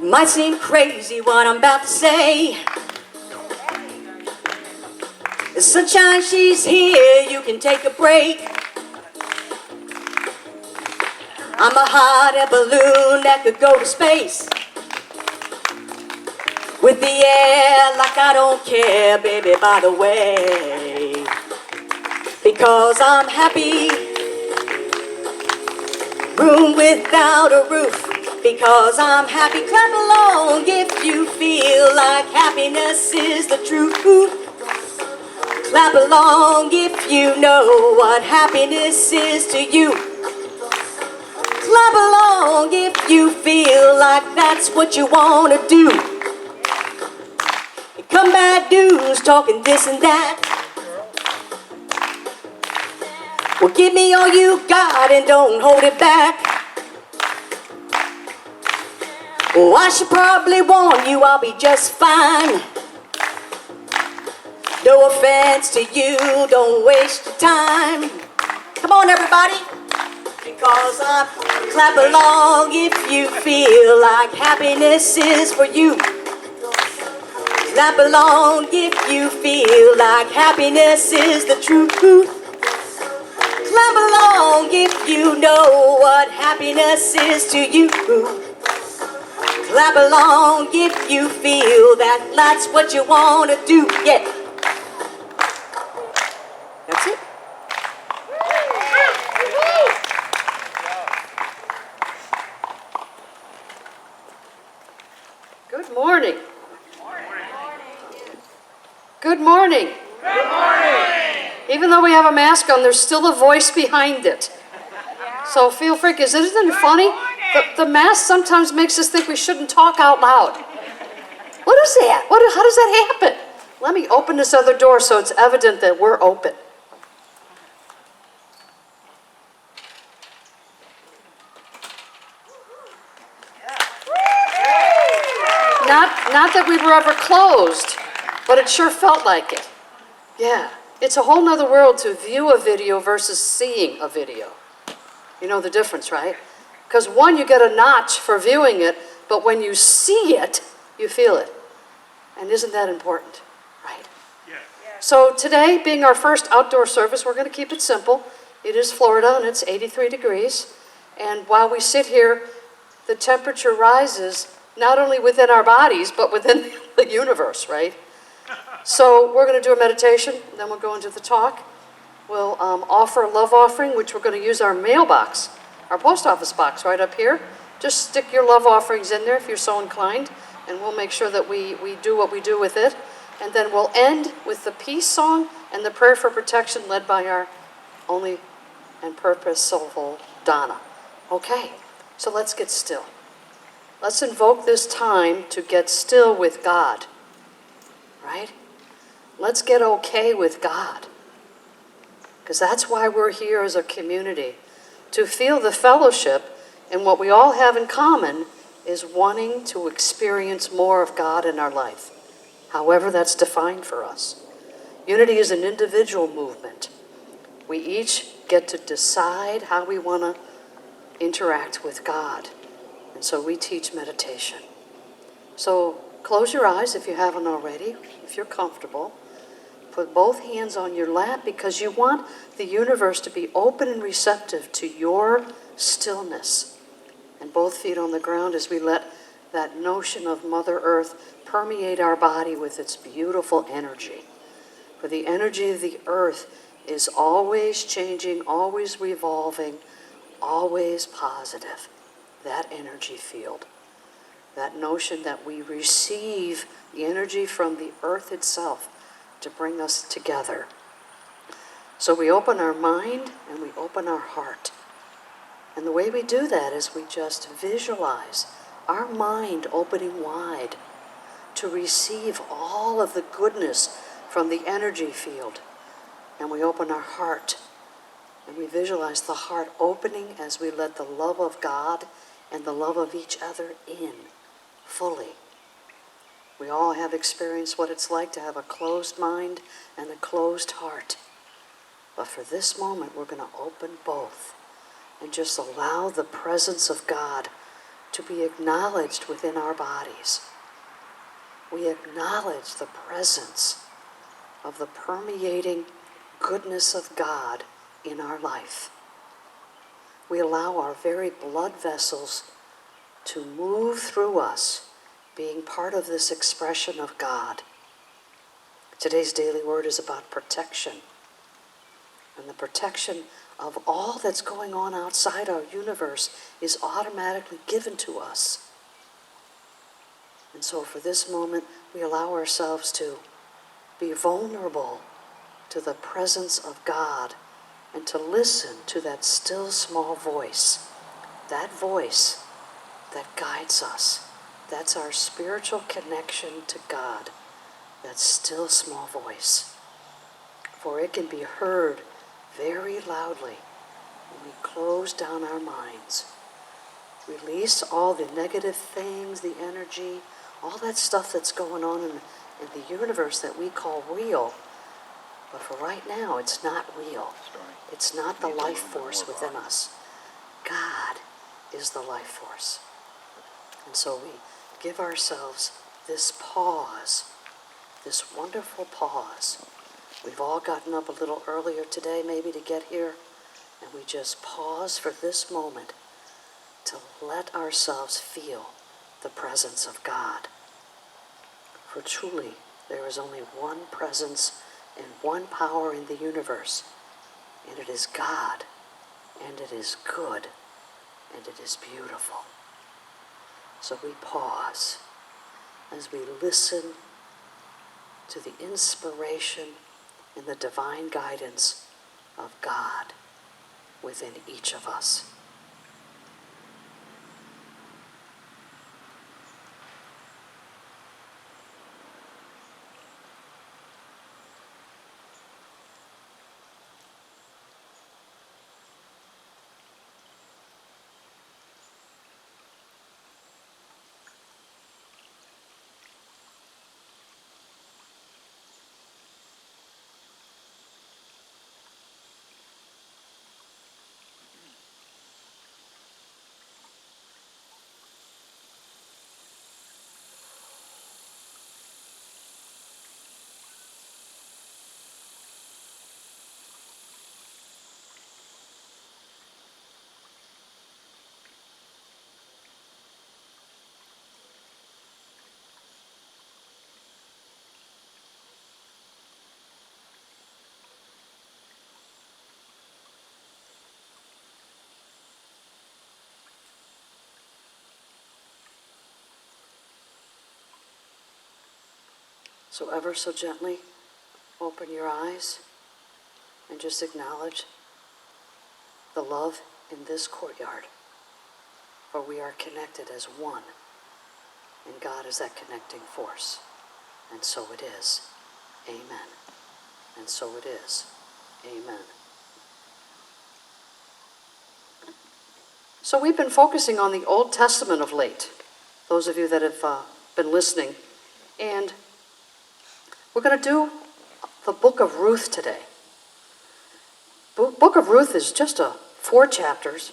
Might seem crazy what I'm about to say. The sunshine, she's here, you can take a break. I'm a hot air balloon that could go to space. With the air like I don't care, baby, by the way. Because I'm happy. Room without a roof. Because I'm happy. Clap along if you feel like happiness is the truth. Clap along if you know what happiness is to you. Clap along if you feel like that's what you want to do. Come bad dudes talking this and that. Well, give me all you got and don't hold it back. Oh, I should probably warn you I'll be just fine. No offense to you, don't waste your time. Come on, everybody. Because I'm clap along if you feel like happiness is for you. Clap along if you feel like happiness is the truth. Clap along if you know what happiness is to you. Clap along if you feel that that's what you want to do. Yeah. That's it. Good morning. Good morning. Good morning. Even though we have a mask on, there's still a voice behind it. So feel free, because isn't it funny? The mask sometimes makes us think we shouldn't talk out loud. What is that? How does that happen? Let me open this other door so it's evident that we're open. Not that we were ever closed, but it sure felt like it. Yeah, it's a whole nother world to view a video versus seeing a video. You know the difference, right? Because one, you get a notch for viewing it, but when you see it, you feel it. And isn't that important, right? Yeah. So today, being our first outdoor service, we're going to keep it simple. It is Florida, and it's 83 degrees. And while we sit here, the temperature rises not only within our bodies, but within the universe, right? So we're going to do a meditation, then we'll go into the talk. We'll offer a love offering, which we're going to use our mailbox, our post office box right up here. Just stick your love offerings in there if you're so inclined, and we'll make sure that we do what we do with it. And then we'll end with the peace song and the prayer for protection led by our only and purposeful Donna. Okay, so let's get still. Let's invoke this time to get still with God, right? Let's get okay with God, because that's why we're here as a community, to feel the fellowship, and what we all have in common is wanting to experience more of God in our life, however that's defined for us. Unity is an individual movement. We each get to decide how we want to interact with God. And so we teach meditation. So close your eyes if you haven't already, if you're comfortable. Put both hands on your lap because you want the universe to be open and receptive to your stillness. And both feet on the ground as we let that notion of Mother Earth permeate our body with its beautiful energy. For the energy of the earth is always changing, always revolving, always positive. That energy field, that notion that we receive the energy from the earth itself to bring us together. So we open our mind and we open our heart. And the way we do that is we just visualize our mind opening wide to receive all of the goodness from the energy field. And we open our heart and we visualize the heart opening as we let the love of God and the love of each other in fully. We all have experienced what it's like to have a closed mind and a closed heart. But for this moment, we're going to open both and just allow the presence of God to be acknowledged within our bodies. We acknowledge the presence of the permeating goodness of God in our life. We allow our very blood vessels to move through us, being part of this expression of God. Today's daily word is about protection, and the protection of all that's going on outside our universe is automatically given to us. And so for this moment, we allow ourselves to be vulnerable to the presence of God and to listen to that still small voice, that voice that guides us. That's our spiritual connection to God, that still small voice. For it can be heard very loudly when we close down our minds. Release all the negative things, the energy, all that stuff that's going on in the universe that we call real. But for right now, it's not real. It's not the life force within us. God is the life force. And so we give ourselves this pause, this wonderful pause. We've all gotten up a little earlier today, maybe to get here, and we just pause for this moment to let ourselves feel the presence of God. For truly, there is only one presence and one power in the universe, and it is God, and it is good, and it is beautiful. So we pause as we listen to the inspiration and the divine guidance of God within each of us. So ever so gently, open your eyes and just acknowledge the love in this courtyard. For we are connected as one, and God is that connecting force. And so it is. Amen. And so it is. Amen. So we've been focusing on the Old Testament of late, those of you that have been listening. And we're going to do the Book of Ruth today. Book of Ruth is just 4 chapters.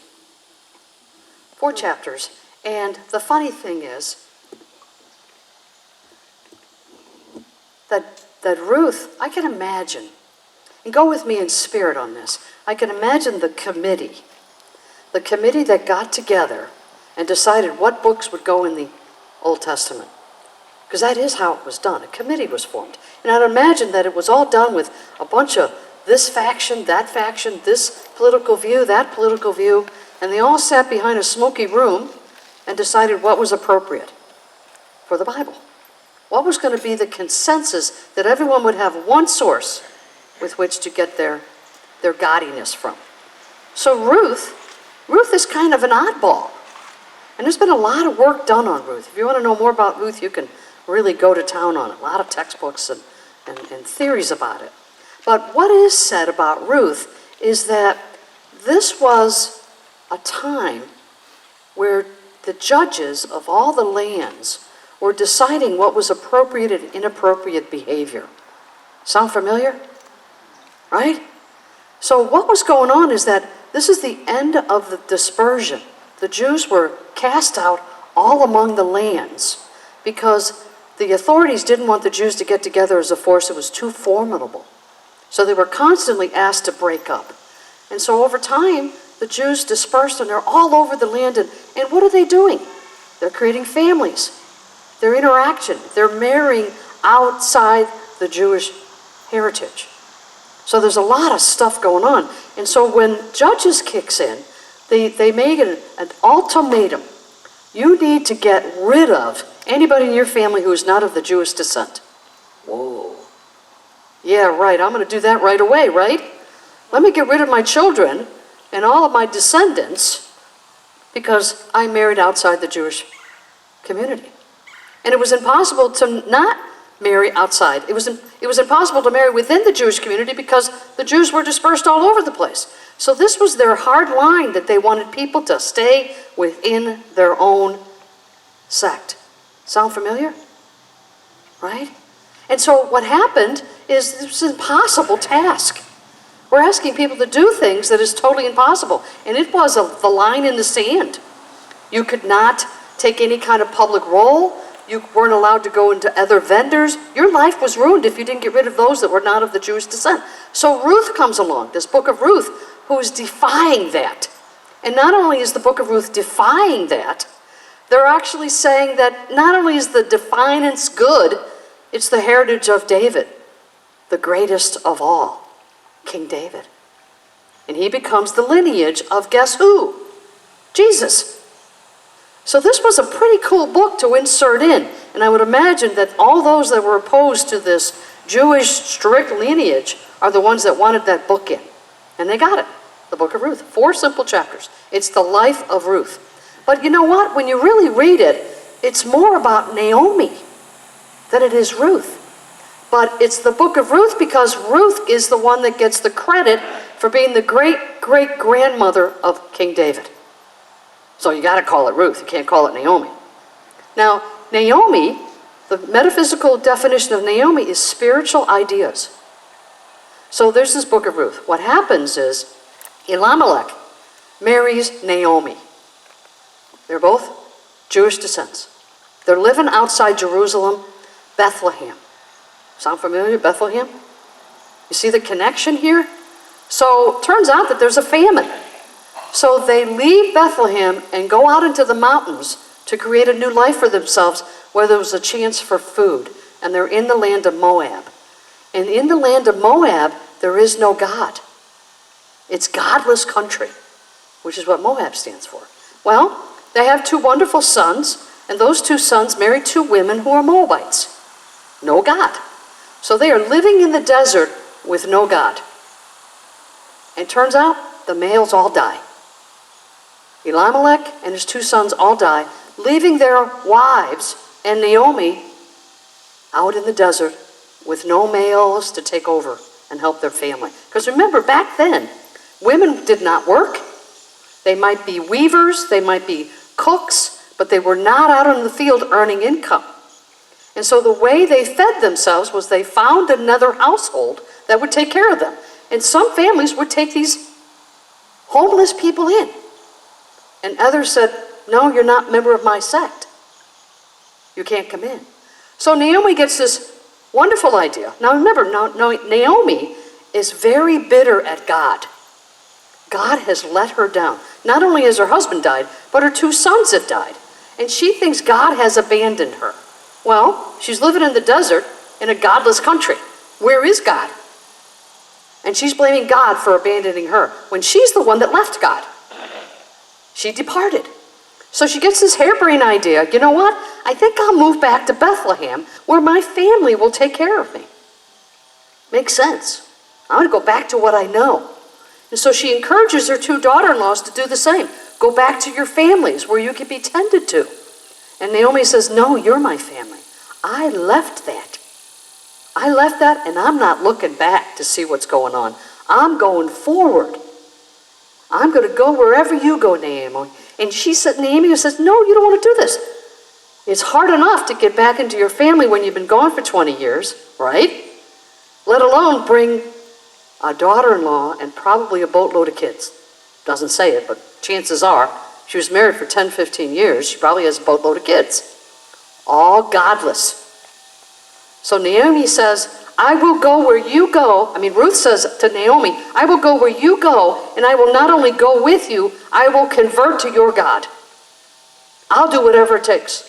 4 chapters. And the funny thing is that Ruth, I can imagine, and go with me in spirit on this, I can imagine the committee that got together and decided what books would go in the Old Testament. Because that is how it was done. A committee was formed. And I'd imagine that it was all done with a bunch of this faction, this political view, that political view, and they all sat behind a smoky room and decided what was appropriate for the Bible. What was going to be the consensus that everyone would have one source with which to get their gaudiness from. So Ruth is kind of an oddball. And there's been a lot of work done on Ruth. If you want to know more about Ruth, you can really go to town on it. A lot of textbooks and theories about it. But what is said about Ruth is that this was a time where the judges of all the lands were deciding what was appropriate and inappropriate behavior. Sound familiar? Right? So what was going on is that this is the end of the dispersion. The Jews were cast out all among the lands because the authorities didn't want the Jews to get together as a force that was too formidable. So they were constantly asked to break up. And so over time, the Jews dispersed and they're all over the land. And what are they doing? They're creating families. Their interaction. They're marrying outside the Jewish heritage. So there's a lot of stuff going on. And so when Judges kicks in, they make an ultimatum. You need to get rid of anybody in your family who is not of the Jewish descent. Whoa. Yeah, right. I'm going to do that right away, right? Let me get rid of my children and all of my descendants because I married outside the Jewish community. And it was impossible to not marry outside. It was impossible to marry within the Jewish community because the Jews were dispersed all over the place. So this was their hard line that they wanted people to stay within their own sect. Sound familiar? Right? And so what happened is this was an impossible task. We're asking people to do things that is totally impossible. And it was the line in the sand. You could not take any kind of public role. You weren't allowed to go into other vendors. Your life was ruined if you didn't get rid of those that were not of the Jewish descent. So Ruth comes along, this book of Ruth, who is defying that. And not only is the book of Ruth defying that, they're actually saying that not only is the defiance good, it's the heritage of David, the greatest of all, King David. And he becomes the lineage of guess who? Jesus. So this was a pretty cool book to insert in. And I would imagine that all those that were opposed to this Jewish strict lineage are the ones that wanted that book in. And they got it, the book of Ruth. 4 simple chapters. It's the life of Ruth. But you know what? When you really read it, it's more about Naomi than it is Ruth. But it's the book of Ruth because Ruth is the one that gets the credit for being the great-great-grandmother of King David. So you got to call it Ruth. You can't call it Naomi. Now, Naomi, the metaphysical definition of Naomi is spiritual ideas. So there's this book of Ruth. What happens is Elimelech marries Naomi. They're both Jewish descents. They're living outside Jerusalem, Bethlehem. Sound familiar, Bethlehem? You see the connection here? So it turns out that there's a famine. So they leave Bethlehem and go out into the mountains to create a new life for themselves where there was a chance for food. And they're in the land of Moab. And in the land of Moab, there is no God. It's godless country, which is what Moab stands for. Well, they have 2 wonderful sons, and those 2 sons marry 2 women who are Moabites. No God. So they are living in the desert with no God. And it turns out the males all die. Elimelech and his 2 sons all die, leaving their wives and Naomi out in the desert with no males to take over and help their family. Because remember, back then, women did not work. They might be weavers, they might be cooks, but they were not out in the field earning income. And so the way they fed themselves was they found another household that would take care of them. And some families would take these homeless people in. And others said, no, you're not a member of my sect. You can't come in. So Naomi gets this wonderful idea. Now remember, Naomi is very bitter at God. God has let her down. Not only has her husband died, but her 2 sons have died. And she thinks God has abandoned her. Well, she's living in the desert in a godless country. Where is God? And she's blaming God for abandoning her when she's the one that left God. She departed. So she gets this harebrained idea. You know what? I think I'll move back to Bethlehem where my family will take care of me. Makes sense. I'm going to go back to what I know. And so she encourages her 2 daughter-in-laws to do the same. Go back to your families where you can be tended to. And Naomi says, no, you're my family. I left that. I left that and I'm not looking back to see what's going on. I'm going forward. I'm going to go wherever you go, Naomi. And Naomi says, no, you don't want to do this. It's hard enough to get back into your family when you've been gone for 20 years, right? Let alone bring a daughter-in-law and probably a boatload of kids. Doesn't say it, but chances are She was married for 10, 15 years. She probably has a boatload of kids, all godless. So Naomi says, I will go where you go. Ruth says to Naomi, I will go where you go, and I will not only go with you, I will convert to your God. I'll do whatever it takes,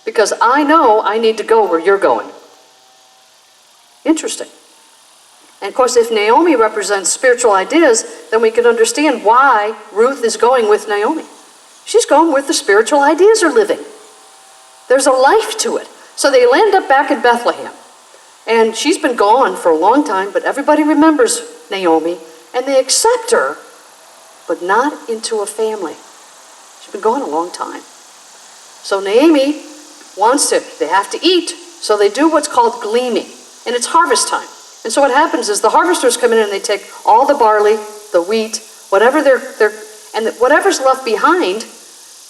because I know I need to go where you're going. Interesting. And of course, if Naomi represents spiritual ideas, then we can understand why Ruth is going with Naomi. She's going where the spiritual ideas are living. There's a life to it. So they land up back in Bethlehem. And she's been gone for a long time, but everybody remembers Naomi, and they accept her, but not into a family. She's been gone a long time. So Naomi they have to eat, so they do what's called gleaning, and it's harvest time. And so what happens is the harvesters come in and they take all the barley, the wheat, whatever whatever's left behind,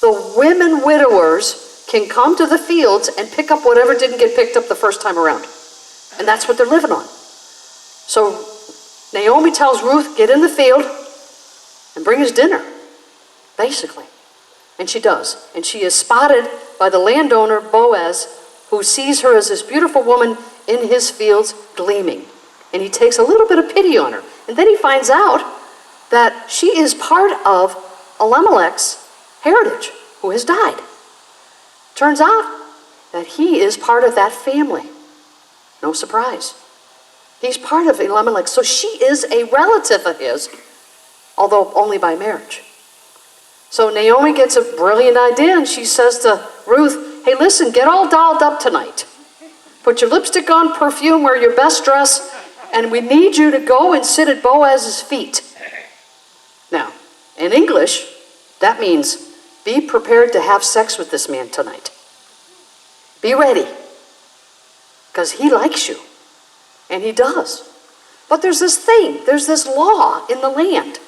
the women widowers can come to the fields and pick up whatever didn't get picked up the first time around. And that's what they're living on. So Naomi tells Ruth, get in the field and bring us dinner, basically. And she does. And she is spotted by the landowner, Boaz, who sees her as this beautiful woman in his fields gleaming. And he takes a little bit of pity on her. And then he finds out that she is part of Elimelech's heritage, who has died. Turns out that he is part of that family. No surprise. He's part of Elimelech. So she is a relative of his, although only by marriage. So Naomi gets a brilliant idea, and she says to Ruth, hey, listen, get all dolled up tonight. Put your lipstick on, perfume, wear your best dress, and we need you to go and sit at Boaz's feet. Now, in English, that means be prepared to have sex with this man tonight. Be ready. Because he likes you. And he does. But there's this law in the land.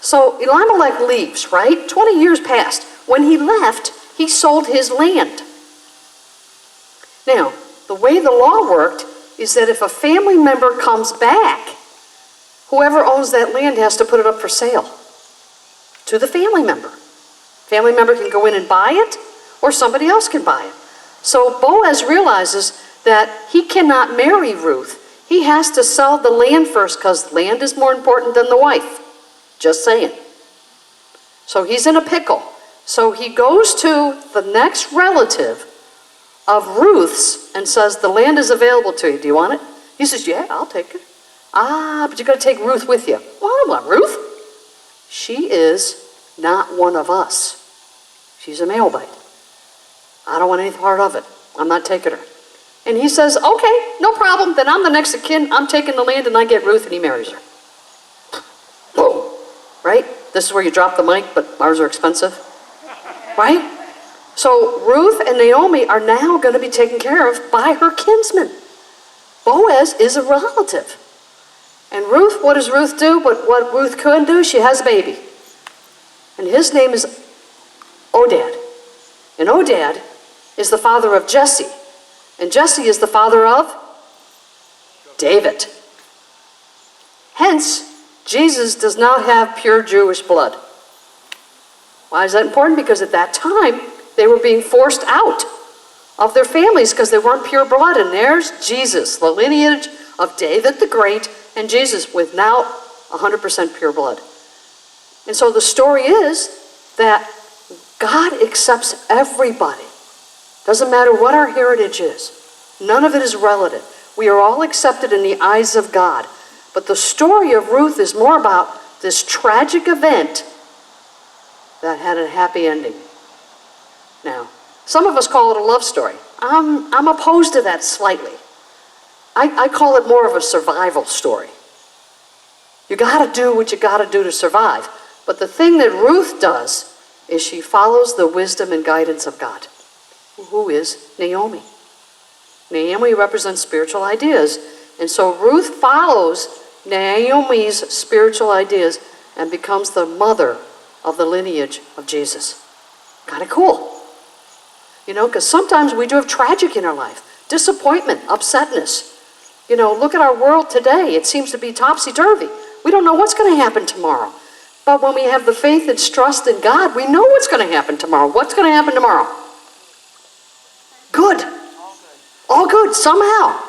So Elimelech leaves, right? 20 years passed. When he left, he sold his land. Now, the way the law worked is that if a family member comes back, whoever owns that land has to put it up for sale to the family member. Family member can go in and buy it, or somebody else can buy it. So Boaz realizes that he cannot marry Ruth. He has to sell the land first, because land is more important than the wife. Just saying. So he's in a pickle. So he goes to the next relative of Ruth's and says, the land is available to you. Do you want it? He says, yeah, I'll take it. But you got to take Ruth with you. Well, I don't want Ruth. She is not one of us. She's a Moabite. I don't want any part of it. I'm not taking her. And he says, okay, no problem. Then I'm the next of kin. I'm taking the land, and I get Ruth, and he marries her. Boom. Right? This is where you drop the mic, but ours are expensive. Right? So Ruth and Naomi are now going to be taken care of by her kinsman. Boaz is a relative. And Ruth, what does Ruth do? But what Ruth couldn't do, she has a baby. And his name is Odad. And Odad is the father of Jesse. And Jesse is the father of David. Hence, Jesus does not have pure Jewish blood. Why is that important? Because at that time, they were being forced out of their families because they weren't pure blood. And there's Jesus, the lineage of David the Great, and Jesus with now 100% pure blood. And so the story is that God accepts everybody. Doesn't matter what our heritage is. None of it is relative. We are all accepted in the eyes of God. But the story of Ruth is more about this tragic event that had a happy ending. Now, some of us call it a love story. I'm opposed to that slightly. I call it more of a survival story. You got to do what you got to do to survive. But the thing that Ruth does is she follows the wisdom and guidance of God, who is Naomi. Naomi represents spiritual ideas. And so Ruth follows Naomi's spiritual ideas and becomes the mother of the lineage of Jesus. Kind of cool. You know, because sometimes we do have tragic in our life. Disappointment, upsetness. You know, look at our world today. It seems to be topsy-turvy. We don't know what's going to happen tomorrow. But when we have the faith and trust in God, we know what's going to happen tomorrow. What's going to happen tomorrow? Good. All good, somehow.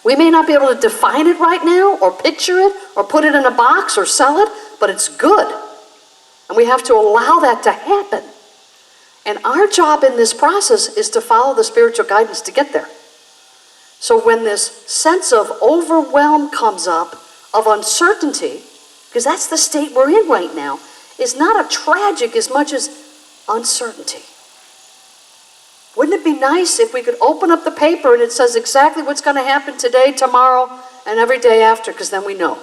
We may not be able to define it right now, or picture it, or put it in a box, or sell it, but it's good. And we have to allow that to happen. And our job in this process is to follow the spiritual guidance to get there. So when this sense of overwhelm comes up, of uncertainty, because that's the state we're in right now, is not a tragic as much as uncertainty. Wouldn't it be nice if we could open up the paper and it says exactly what's going to happen today, tomorrow, and every day after, because then we know.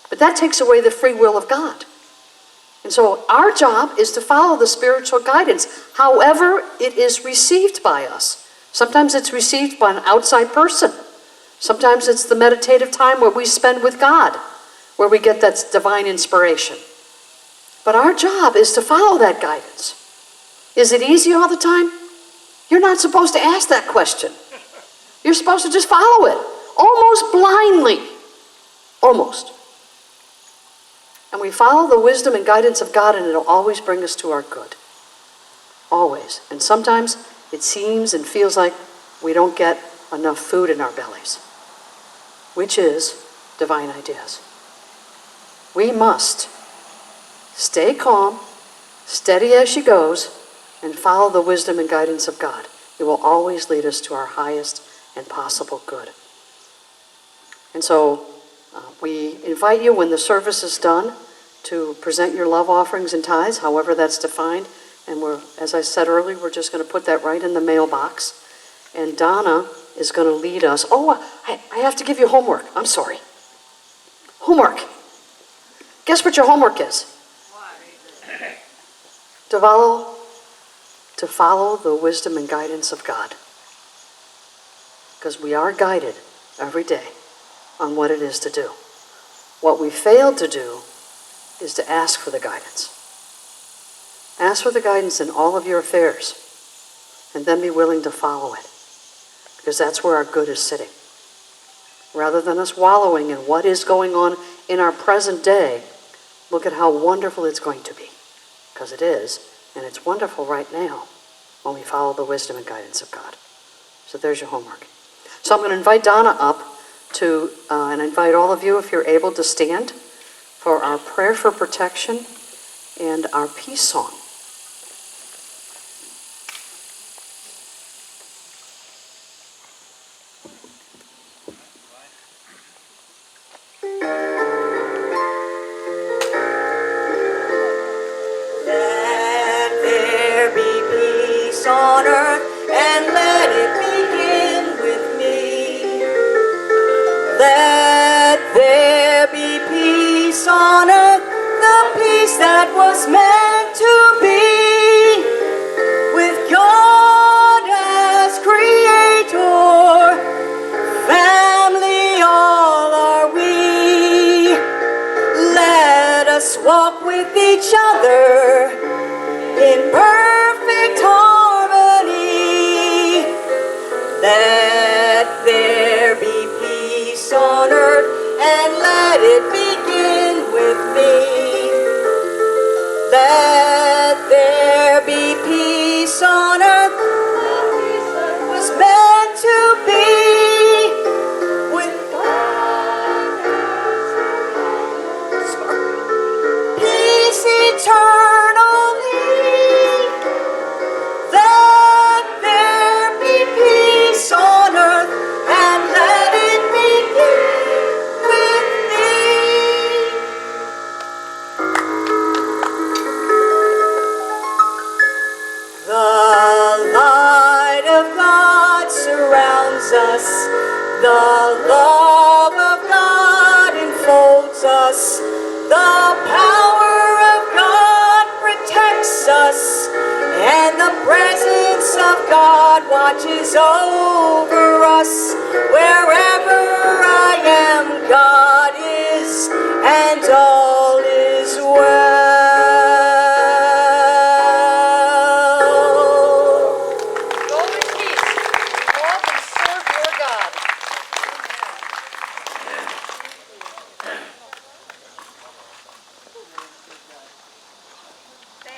But that takes away the free will of God. And so our job is to follow the spiritual guidance, however it is received by us. Sometimes it's received by an outside person. Sometimes it's the meditative time where we spend with God, where we get that divine inspiration. But our job is to follow that guidance. Is it easy all the time? You're not supposed to ask that question. You're supposed to just follow it, almost blindly. Almost. And we follow the wisdom and guidance of God, and it'll always bring us to our good. Always. And sometimes it seems and feels like we don't get enough food in our bellies, which is divine ideas. We must stay calm, steady as she goes, and follow the wisdom and guidance of God. It will always lead us to our highest and possible good. And so we invite you, when the service is done, to present your love offerings and tithes, however that's defined. And as I said earlier, we're just going to put that right in the mailbox. And Donna is going to lead us. Oh, I have to give you homework. I'm sorry. Homework. Guess what your homework is? To follow the wisdom and guidance of God. Because we are guided every day on what it is to do. What we failed to do is to ask for the guidance. Ask for the guidance in all of your affairs, and then be willing to follow it. Because that's where our good is sitting. Rather than us wallowing in what is going on in our present day, look at how wonderful it's going to be. Because it is, and it's wonderful right now when we follow the wisdom and guidance of God. So there's your homework. So I'm going to invite Donna up to, and invite all of you, if you're able, to stand for our prayer for protection and our peace song. Let there be peace on earth, and let it begin with me. Let there be peace on earth, the peace that was meant to be, with God as creator, family all are we. Let us walk with each other in perfect harmony. Let there be peace on earth, and let it begin with me. Let there be peace on earth, the peace that was meant to be, with God as peace eternally. Let there be peace on earth, and let it begin with me. The light of God surrounds us. The love of God enfolds us. The power of God protects us. And the presence of God watches over us. Wherever I am, God is, and all is